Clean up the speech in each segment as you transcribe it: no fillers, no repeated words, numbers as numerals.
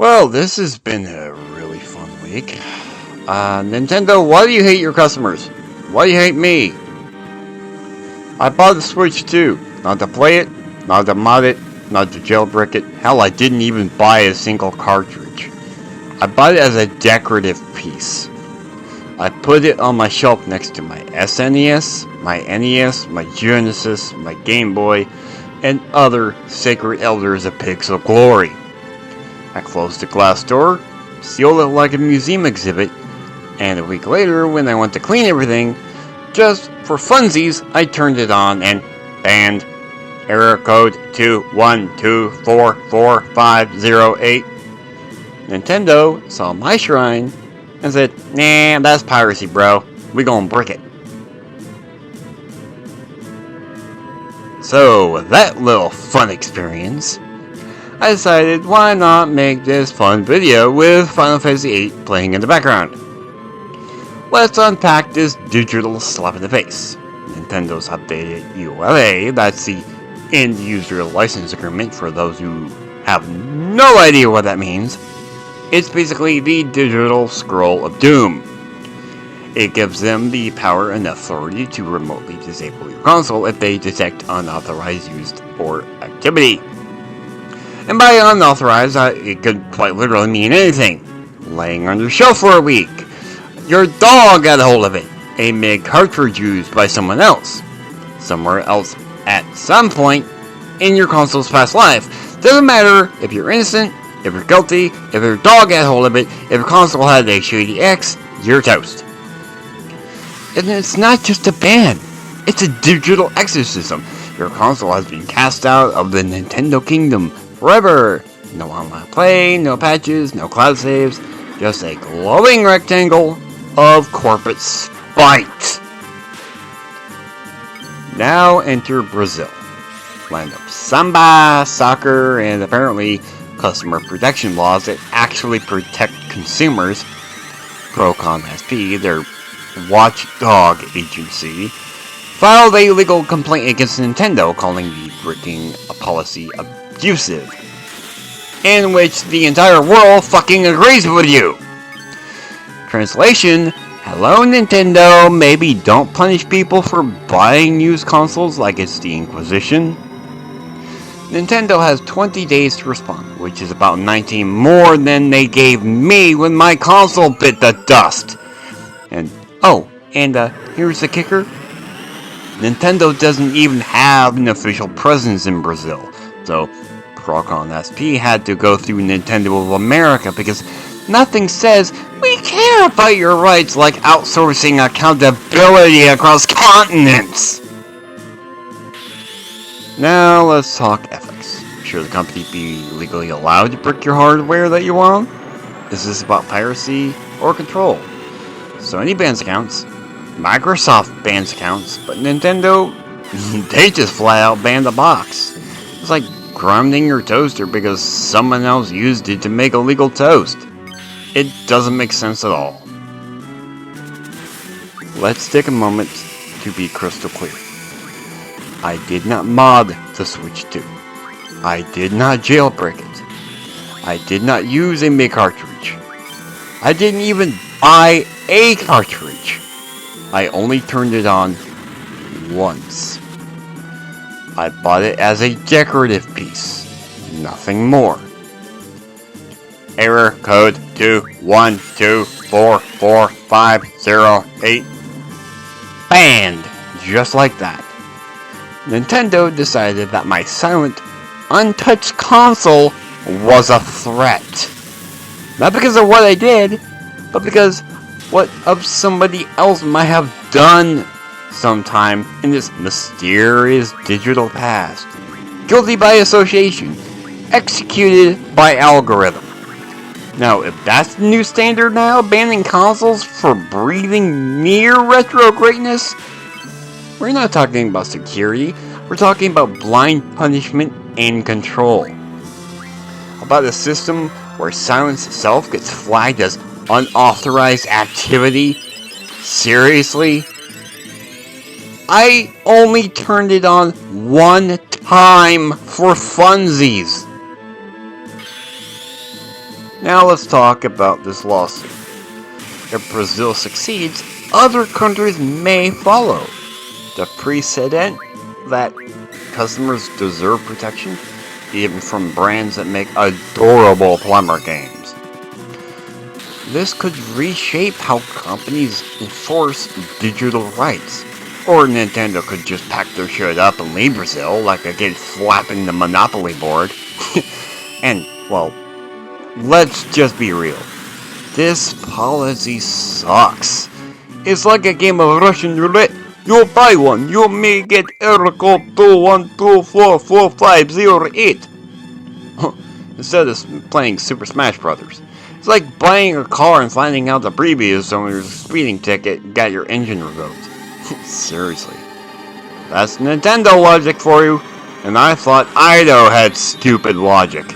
Well, this has been a really fun week. Nintendo, why do you hate your customers? Why do you hate me? I bought the Switch too. Not to play it, not to mod it, not to jailbreak it. Hell, I didn't even buy a single cartridge. I bought it as a decorative piece. I put it on my shelf next to my SNES, my NES, my Genesis, my Game Boy, and other sacred elders of pixel glory. I closed the glass door, sealed it like a museum exhibit, and a week later, when I went to clean everything, just for funsies, I turned it on and banned error code 212444508. Nintendo saw my shrine and said, "Nah, that's piracy, bro. We gonna brick it." So, with that little fun experience, I decided why not make this fun video with Final Fantasy VIII playing in the background. Let's unpack this digital slap in the face. Nintendo's updated ULA, that's the End User License Agreement for those who have no idea what that means. It's basically the digital scroll of doom. It gives them the power and authority to remotely disable your console if they detect unauthorized use or activity. And by unauthorized, it could quite literally mean anything. Laying on your shelf for a week. Your dog got a hold of it. A MIG cartridge used by someone else. Somewhere else at some point in your console's past life. Doesn't matter if you're innocent, if you're guilty, if your dog got a hold of it, if your console had a shady ex, you're toast. And it's not just a ban. It's a digital exorcism. Your console has been cast out of the Nintendo kingdom forever. No online play, no patches, no cloud saves, just a glowing rectangle of corporate spite. Now enter Brazil, land of samba, soccer, and apparently customer protection laws that actually protect consumers. Procon SP, their watchdog agency, filed a legal complaint against Nintendo calling the bricking policy abusive, in which the entire world fucking agrees with you. Translation: hello Nintendo, maybe don't punish people for buying used consoles like it's the Inquisition. Nintendo has 20 days to respond, which is about 19 more than they gave me when my console bit the dust. And here's the kicker. Nintendo doesn't even have an official presence in Brazil, so Procon SP had to go through Nintendo of America because nothing says we care about your rights like outsourcing accountability across continents. Now let's talk ethics. Should the company be legally allowed to brick your hardware that you own? Is this about piracy or control? Sony bans accounts, Microsoft bans accounts, but Nintendo, they just flat out ban the box. It's like grounding your toaster because someone else used it to make illegal toast. It doesn't make sense at all. Let's take a moment to be crystal clear. I did not mod the Switch 2. I did not jailbreak it. I did not use a MIG cartridge. I didn't even buy a cartridge. I only turned it on once. I bought it as a decorative piece, nothing more. Error code 212444508. Banned, just like that. Nintendo decided that my silent, untouched console was a threat. Not because of what I did, but because what of somebody else might have done sometime in this mysterious digital past. Guilty by association. Executed by algorithm. Now, if that's the new standard now, banning consoles for breathing near retro greatness, we're not talking about security, we're talking about blind punishment and control. About a system where silence itself gets flagged as unauthorized activity? Seriously? I only turned it on one time for funsies. Now let's talk about this lawsuit. If Brazil succeeds, other countries may follow. The precedent that customers deserve protection, even from brands that make adorable plumber games. This could reshape how companies enforce digital rights. Or Nintendo could just pack their shit up and leave Brazil like a kid flapping the Monopoly board. And, well, let's just be real. This policy sucks. It's like a game of Russian roulette. You buy one, you may get error code 212444508. Instead of playing Super Smash Brothers. It's like buying a car and finding out the previous owner's speeding ticket got your engine revoked. Seriously. That's Nintendo logic for you, and I thought Ido had stupid logic.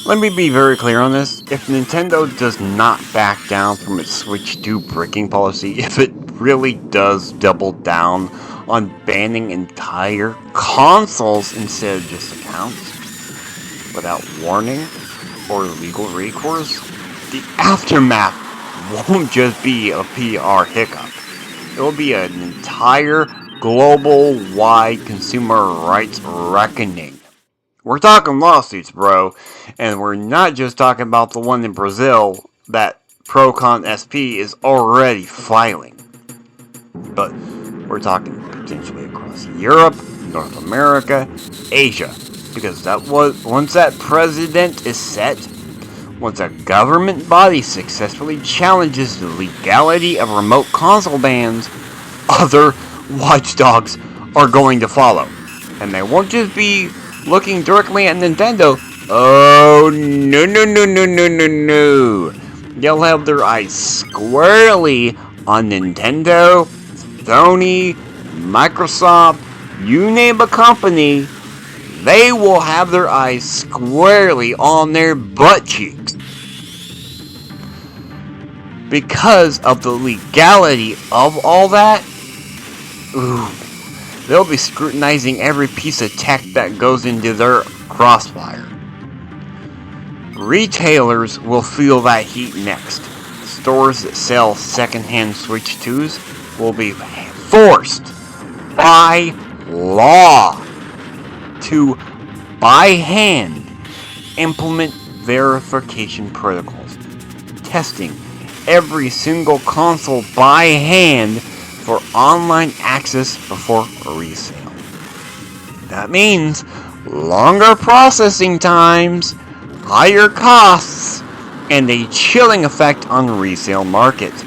Let me be very clear on this. If Nintendo does not back down from its Switch 2 bricking policy, if it really does double down on banning entire consoles instead of just accounts, without warning or legal recourse, the aftermath won't just be a PR hiccup. It will be an entire global-wide consumer rights reckoning. We're talking lawsuits, bro, and we're not just talking about the one in Brazil that Procon SP is already filing. But we're talking potentially across Europe, North America, Asia, because once that precedent is set, once a government body successfully challenges the legality of remote console bans, other watchdogs are going to follow. And they won't just be looking directly at Nintendo. Oh, no. They'll have their eyes squarely on Nintendo, Sony, Microsoft, you name a company. They will have their eyes squarely on their butt cheeks. Because of the legality of all that, they'll be scrutinizing every piece of tech that goes into their crossfire. Retailers will feel that heat next. Stores that sell secondhand Switch 2s will be forced by law to, by hand, implement verification protocols, testing every single console by hand for online access before resale. That means longer processing times, higher costs, and a chilling effect on resale markets.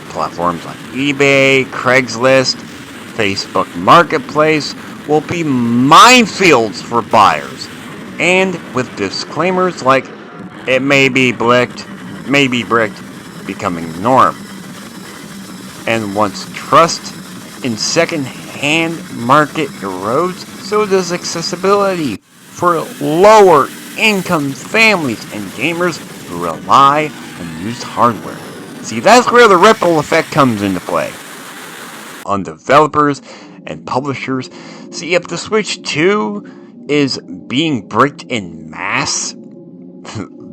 Platforms like eBay, Craigslist, Facebook Marketplace will be minefields for buyers, and with disclaimers like it may be bricked becoming the norm. And once trust in second-hand market erodes, so does accessibility for lower income families and gamers who rely on used hardware. See, that's where the ripple effect comes into play. On developers and publishers, see, if the Switch 2 is being bricked in mass,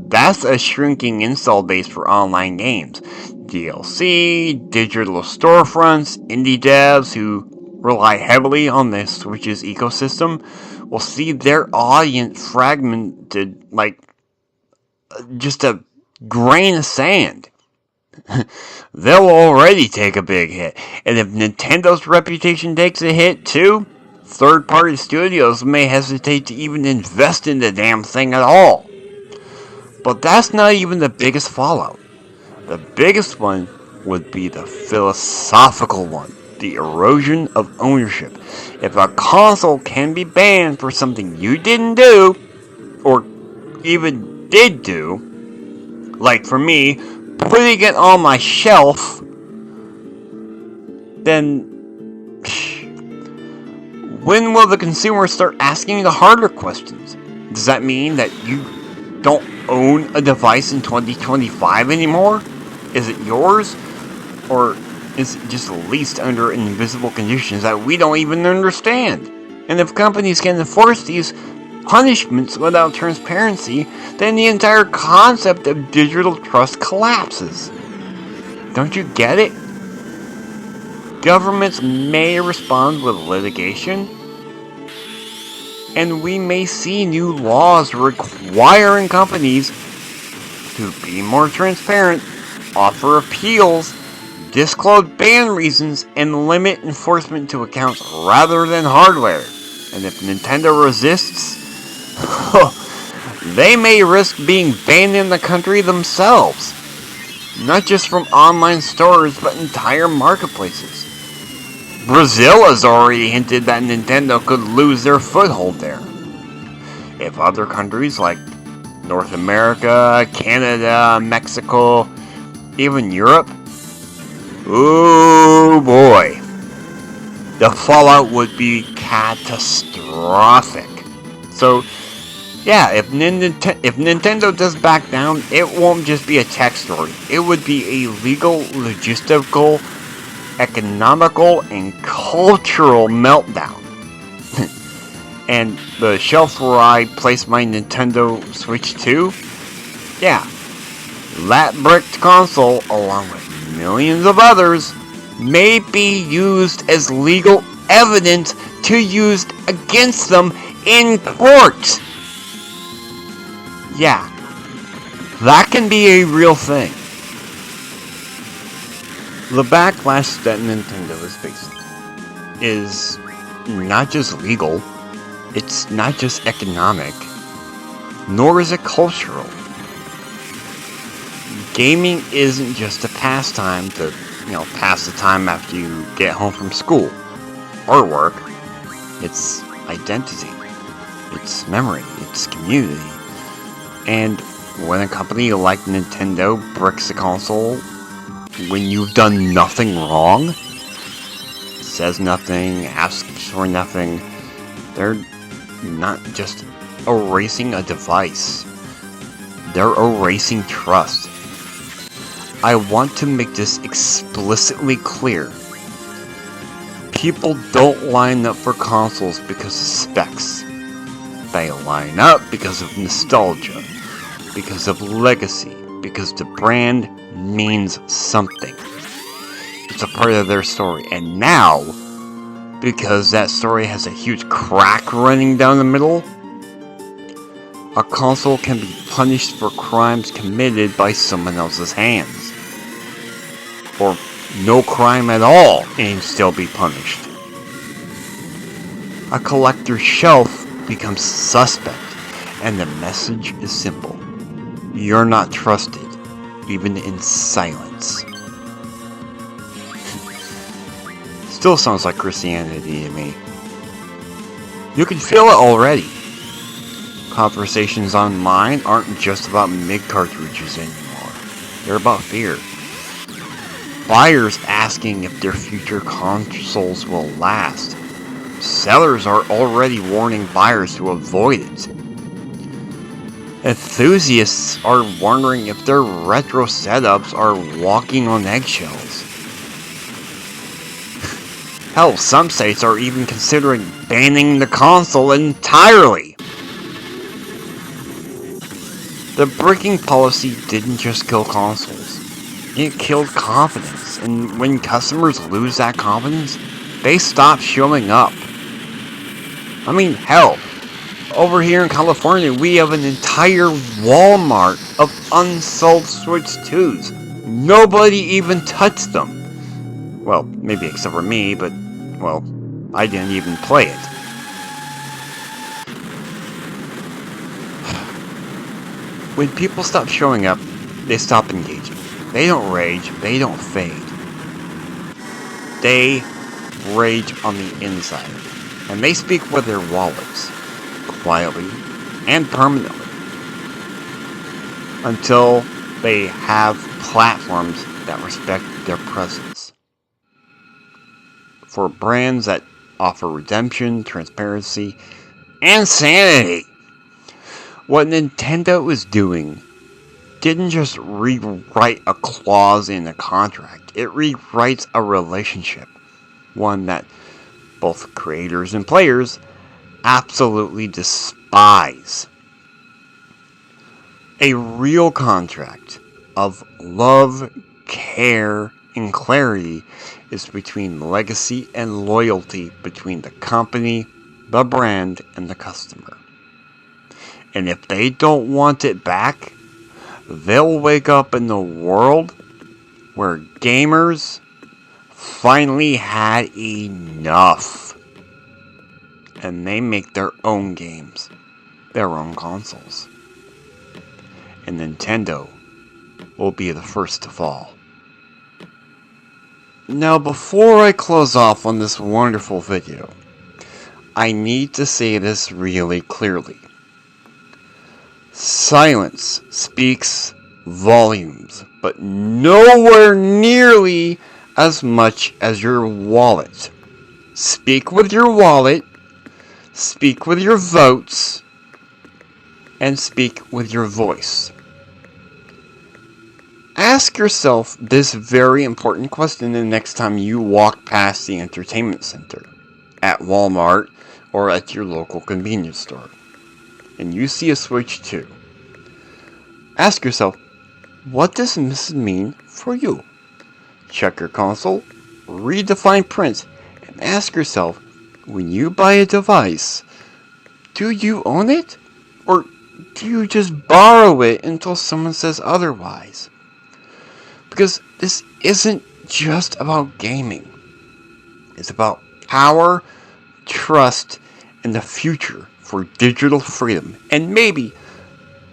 that's a shrinking install base for online games. DLC, digital storefronts, indie devs who rely heavily on the Switch's ecosystem will see their audience fragmented like just a grain of sand. They'll already take a big hit. And if Nintendo's reputation takes a hit too, third-party studios may hesitate to even invest in the damn thing at all. But that's not even the biggest fallout. The biggest one would be the philosophical one, the erosion of ownership. If a console can be banned for something you didn't do, or even did do, like for me, putting it on my shelf, then when will the consumer start asking the harder questions? Does that mean that you don't own a device in 2025 anymore? Is it yours? Or is it just leased under invisible conditions that we don't even understand? And if companies can enforce these, punishments without transparency, then the entire concept of digital trust collapses. Don't you get it? Governments may respond with litigation, and we may see new laws requiring companies to be more transparent, offer appeals, disclose ban reasons, and limit enforcement to accounts rather than hardware. And if Nintendo resists, they may risk being banned in the country themselves. Not just from online stores, but entire marketplaces. Brazil has already hinted that Nintendo could lose their foothold there. If other countries like North America, Canada, Mexico, even Europe, ooh boy, the fallout would be catastrophic. So, yeah, if Nintendo does back down, it won't just be a tech story. It would be a legal, logistical, economical, and cultural meltdown. And the shelf where I placed my Nintendo Switch 2, yeah, that bricked console, along with millions of others, may be used as legal evidence to use against them in court. Yeah, that can be a real thing. The backlash that Nintendo is facing is not just legal, it's not just economic, nor is it cultural. Gaming isn't just a pastime to, pass the time after you get home from school or work. It's identity, it's memory, it's community. And when a company like Nintendo bricks a console when you've done nothing wrong, says nothing, asks for nothing, they're not just erasing a device, they're erasing trust. I want to make this explicitly clear. People don't line up for consoles because of specs. They line up because of nostalgia, because of legacy, because the brand means something. It's a part of their story. And now, because that story has a huge crack running down the middle, a console can be punished for crimes committed by someone else's hands. Or no crime at all and still be punished. A collector's shelf becomes suspect, and the message is simple. You're not trusted, even in silence. Still sounds like Christianity to me. You can feel it already. Conversations online aren't just about MIG cartridges anymore. They're about fear. Buyers asking if their future consoles will last. Sellers are already warning buyers to avoid it. Enthusiasts are wondering if their retro setups are walking on eggshells. Hell, some sites are even considering banning the console entirely. The bricking policy didn't just kill consoles. It killed confidence, and when customers lose that confidence, they stop showing up. I mean, hell, over here in California, we have an entire Walmart of unsold Switch 2s. Nobody even touched them. Well, maybe except for me, but, well, I didn't even play it. When people stop showing up, they stop engaging. They don't rage, they don't fade. They rage on the inside. And they speak with their wallets, quietly and permanently, until they have platforms that respect their presence. For brands that offer redemption, transparency, and sanity, what Nintendo is doing didn't just rewrite a clause in a contract, it rewrites a relationship, one that both creators and players absolutely despise. buys. A real contract of love, care, and clarity is between legacy and loyalty between the company, the brand, and the customer. And if they don't want it back, they'll wake up in the world where gamers finally had enough. And they make their own games, their own consoles. And Nintendo will be the first to fall. Now, before I close off on this wonderful video, I need to say this really clearly. Silence speaks volumes, but nowhere nearly as much as your wallet. Speak with your wallet, speak with your votes, and speak with your voice. Ask yourself this very important question the next time you walk past the entertainment center, at Walmart, or at your local convenience store, and you see a Switch 2. Ask yourself, what does this mean for you? Check your console, read the fine print, and ask yourself, when you buy a device, do you own it? Or do you just borrow it until someone says otherwise? Because this isn't just about gaming. It's about power, trust, and the future for digital freedom. And maybe,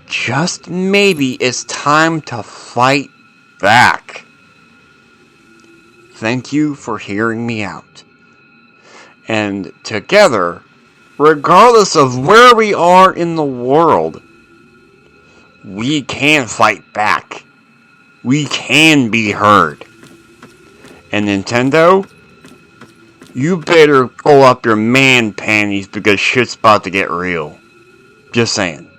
just maybe, it's time to fight back. Thank you for hearing me out. And together, regardless of where we are in the world, we can fight back. We can be heard. And Nintendo, you better pull up your man panties because shit's about to get real. Just saying.